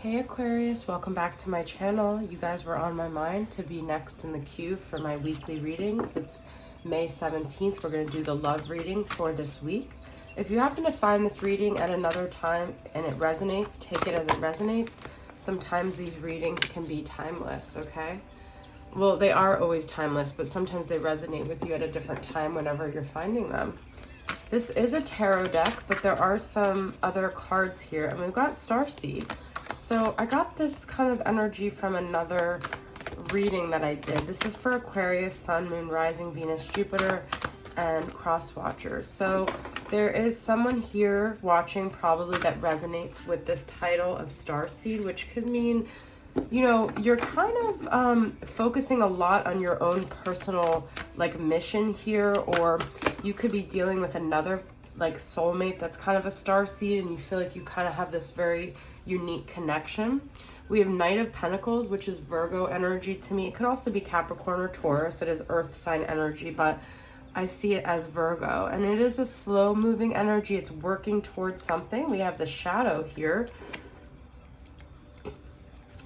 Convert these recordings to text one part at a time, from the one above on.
Hey Aquarius, welcome back to my channel. You guys were on my mind to be next in the queue for my weekly readings. It's May 17th. We're going to do the love reading for this week. If you happen to find this reading at another time and it resonates, take it as it resonates. Sometimes these readings can be timeless, okay? Well, they are always timeless, but sometimes they resonate with you at a different time whenever you're finding them. This is a tarot deck, but there are some other cards here, and we've got Starseed. So I got this kind of energy from another reading that I did. This is for Aquarius, Sun, Moon, Rising, Venus, Jupiter, and Cross Watchers. So there is someone here watching probably that resonates with this title of Starseed, which could mean, you know, you're kind of focusing a lot on your own personal like mission here, or you could be dealing with another like soulmate that's kind of a starseed, and you feel like you kind of have this very unique connection. We have Knight of Pentacles, which is Virgo energy to me. It could also be Capricorn or Taurus. It is earth sign energy, but I see it as Virgo, and it is a slow moving energy. It's working towards something. We have the Shadow here.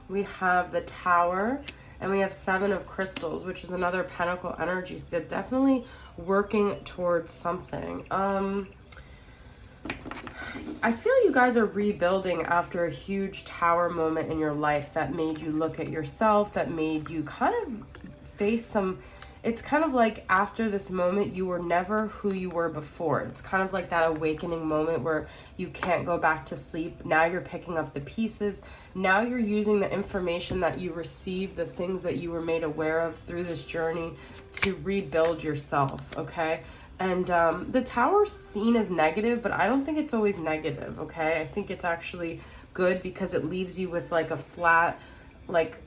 We have the Tower, and we have Seven of Crystals, which is another Pentacle energy. So they're definitely working towards something. I feel you guys are rebuilding after a huge Tower moment in your life that made you look at yourself, that made you kind of face some... It's kind of like after this moment, you were never who you were before. It's kind of like that awakening moment where you can't go back to sleep. Now you're picking up the pieces. Now you're using the information that you received, the things that you were made aware of through this journey to rebuild yourself, okay? And the Tower's seen as negative, but I don't think it's always negative, okay? I think it's actually good because it leaves you with like a flat, like,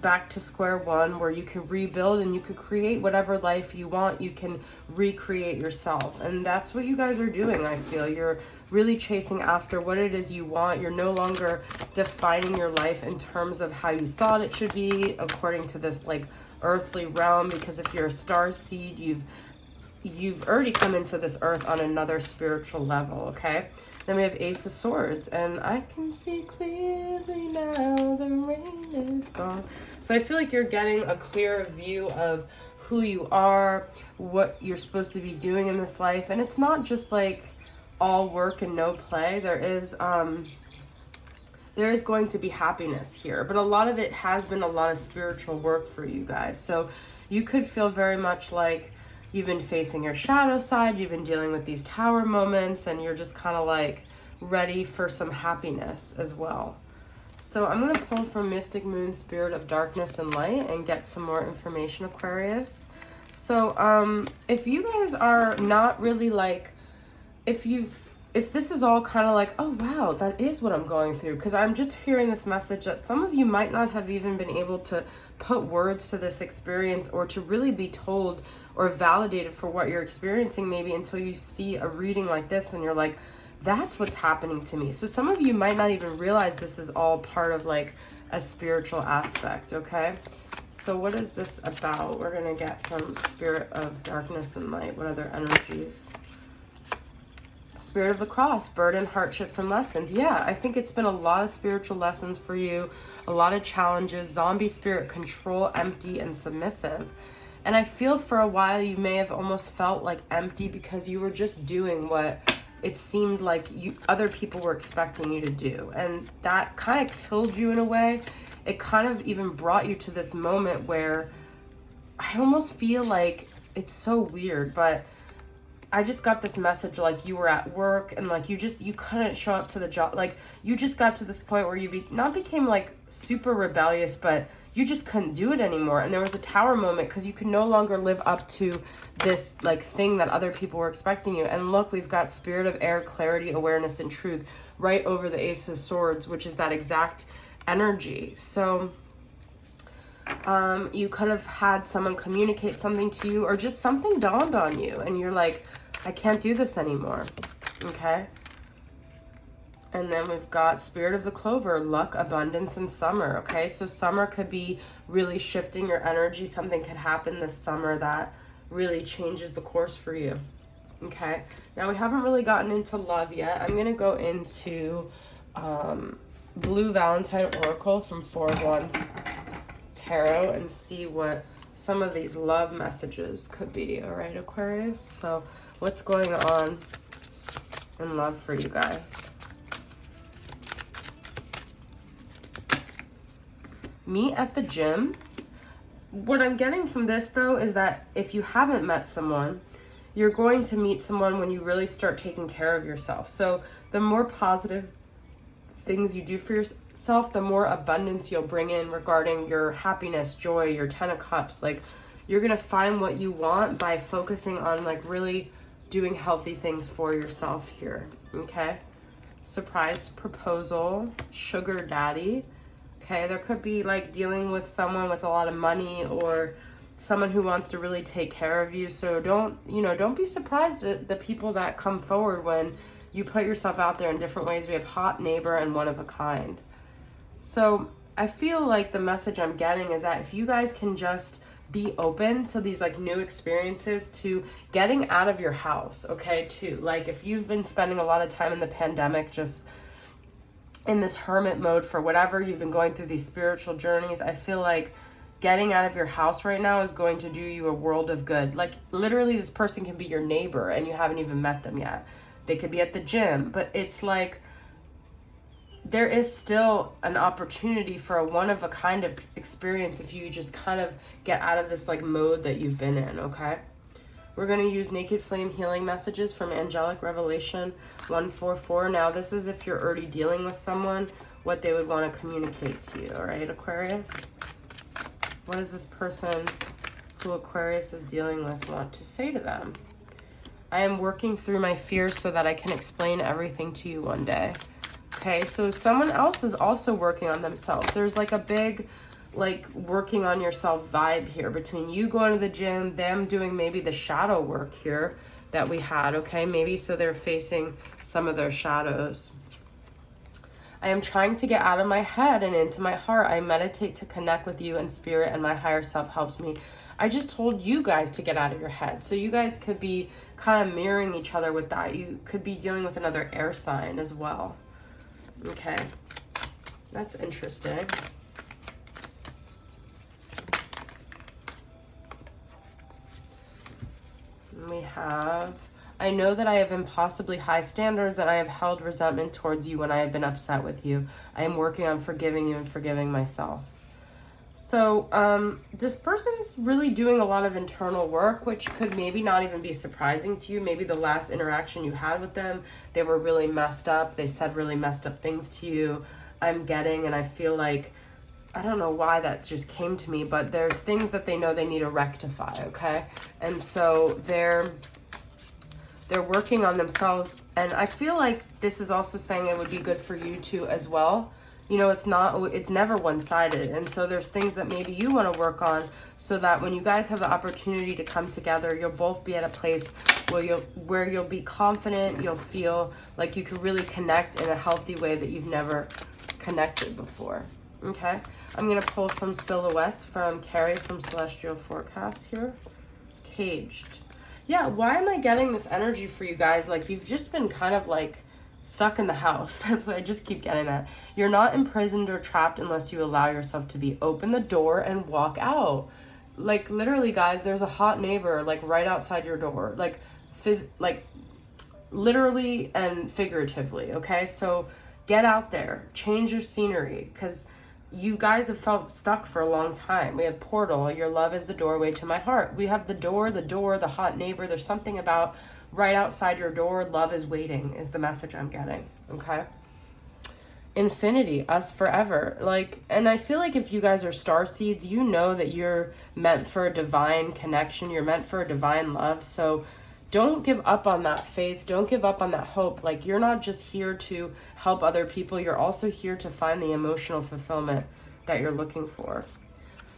back to square one, where you can rebuild and you could create whatever life you want. You can recreate yourself, and that's what you guys are doing. I feel you're really chasing after what it is you want. You're no longer defining your life in terms of how you thought it should be according to this like earthly realm, because if you're a star seed, you've already come into this earth on another spiritual level, okay? Then we have Ace of Swords, and I can see clearly now the rain is gone. So I feel like you're getting a clearer view of who you are, what you're supposed to be doing in this life. And it's not just like all work and no play. There is going to be happiness here, but a lot of it has been a lot of spiritual work for you guys. So you could feel very much like you've been facing your shadow side, you've been dealing with these Tower moments, and you're just kind of like ready for some happiness as well. So I'm going to pull from Mystic Moon, Spirit of Darkness and Light, and get some more information, Aquarius. So if you guys are not really like, if this is all kind of like, oh wow, that is what I'm going through, because I'm just hearing this message that some of you might not have even been able to put words to this experience, or to really be told or validated for what you're experiencing, maybe until you see a reading like this and you're like, that's what's happening to me. So some of you might not even realize this is all part of like a spiritual aspect, okay? So what is this about? We're going to get from Spirit of Darkness and Light. What other energies? Spirit of the Cross, burden, hardships, and lessons. Yeah, I think it's been a lot of spiritual lessons for you, a lot of challenges. Zombie spirit, control, empty, and submissive. And I feel for a while you may have almost felt like empty because you were just doing what it seemed like other people were expecting you to do. And that kind of killed you in a way. It kind of even brought you to this moment where I almost feel like, it's so weird, but I just got this message like you were at work and like you couldn't show up to the job. Like you just got to this point where you became like super rebellious, but you just couldn't do it anymore. And there was a Tower moment because you could no longer live up to this like thing that other people were expecting you. And look, we've got Spirit of Air, clarity, awareness, and truth right over the Ace of Swords, which is that exact energy. So you could have had someone communicate something to you, or just something dawned on you and you're like, I can't do this anymore, okay? And then we've got Spirit of the Clover, luck, abundance, and summer, okay? So summer could be really shifting your energy. Something could happen this summer that really changes the course for you, okay? Now we haven't really gotten into love yet. I'm going to go into Blue Valentine Oracle from 4 of Wands Tarot and see what some of these love messages could be. All right, Aquarius. So what's going on in love for you guys? Meet at the gym. What I'm getting from this, though, is that if you haven't met someone, you're going to meet someone when you really start taking care of yourself. So the more positive things you do for yourself, the more abundance you'll bring in regarding your happiness, joy, your 10 of Cups. Like, you're going to find what you want by focusing on, like, really doing healthy things for yourself here, okay? Surprise proposal, sugar daddy. Okay, there could be like dealing with someone with a lot of money or someone who wants to really take care of you. So don't be surprised at the people that come forward when you put yourself out there in different ways. We have hot neighbor and one of a kind. So I feel like the message I'm getting is that if you guys can just be open to these like new experiences, to getting out of your house, okay, too. Like if you've been spending a lot of time in the pandemic just in this hermit mode for whatever you've been going through, these spiritual journeys, I feel like getting out of your house right now is going to do you a world of good. Like literally this person can be your neighbor and you haven't even met them yet. They could be at the gym, but it's like there is still an opportunity for a one-of-a-kind of experience if you just kind of get out of this like mode that you've been in, okay? We're going to use Naked Flame healing messages from Angelic Revelation 144. Now, this is if you're already dealing with someone, what they would want to communicate to you. All right, Aquarius? What does this person who Aquarius is dealing with want to say to them? I am working through my fears so that I can explain everything to you one day. Okay, so someone else is also working on themselves. There's like a big like working on yourself vibe here between you going to the gym, them doing maybe the shadow work here that we had, okay? Maybe so they're facing some of their shadows. I am trying to get out of my head and into my heart. I meditate to connect with you and spirit, and my higher self helps me. I just told you guys to get out of your head. So you guys could be kind of mirroring each other with that. You could be dealing with another air sign as well. Okay, that's interesting. We have, I know that I have impossibly high standards and I have held resentment towards you when I have been upset with you. I am working on forgiving you and forgiving myself. So this person's really doing a lot of internal work, which could maybe not even be surprising to you. Maybe the last interaction you had with them, they were really messed up. They said really messed up things to you. I'm getting, and I feel like, I don't know why that just came to me, but there's things that they know they need to rectify, okay? And so they're working on themselves, and I feel like this is also saying it would be good for you too as well. You know, it's never one-sided, and so there's things that maybe you want to work on so that when you guys have the opportunity to come together, you'll both be at a place where you'll be confident, you'll feel like you can really connect in a healthy way that you've never connected before. Okay, I'm going to pull from Silhouette from Carrie from Celestial Forecast here. Caged. Yeah, why am I getting this energy for you guys? Like, you've just been kind of like stuck in the house. That's why I just keep getting that. You're not imprisoned or trapped unless you allow yourself to be. Open the door and walk out. Like, literally, guys, there's a hot neighbor, like, right outside your door. Like, literally and figuratively, okay? So get out there. Change your scenery, because you guys have felt stuck for a long time. We have Portal. Your love is the doorway to my heart. We have the door, the hot neighbor. There's something about right outside your door. Love is waiting is the message I'm getting. Okay. Infinity, us forever. Like, and I feel like if you guys are star seeds, you know that you're meant for a divine connection. You're meant for a divine love. So don't give up on that faith. Don't give up on that hope. Like, you're not just here to help other people. You're also here to find the emotional fulfillment that you're looking for.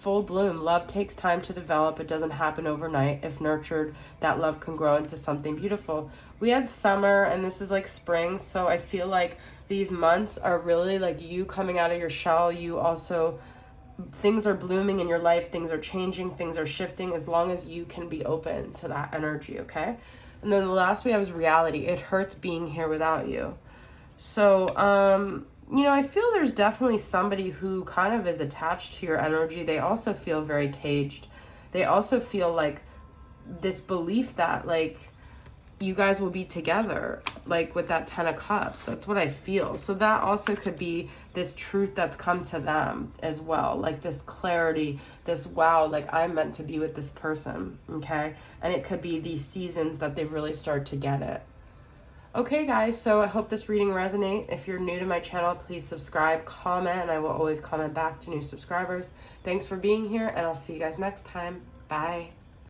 Full bloom. Love takes time to develop. It doesn't happen overnight. If nurtured, that love can grow into something beautiful. We had summer and this is like spring. So I feel like these months are really like you coming out of your shell. You also, things are blooming in your life, things are changing, things are shifting, as long as you can be open to that energy, okay? And then the last we have is reality. It hurts being here without you. So you know, I feel there's definitely somebody who kind of is attached to your energy. They also feel very caged. They also feel like this belief that, like, you guys will be together, like with that 10 of cups. That's what I feel. So that also could be this truth that's come to them as well, like this clarity, this wow, like I'm meant to be with this person. Okay, and it could be these seasons that they really start to get it. Okay guys, so I hope this reading resonates. If you're new to my channel, please subscribe, comment, and I will always comment back to new subscribers. Thanks for being here, and I'll see you guys next time. Bye.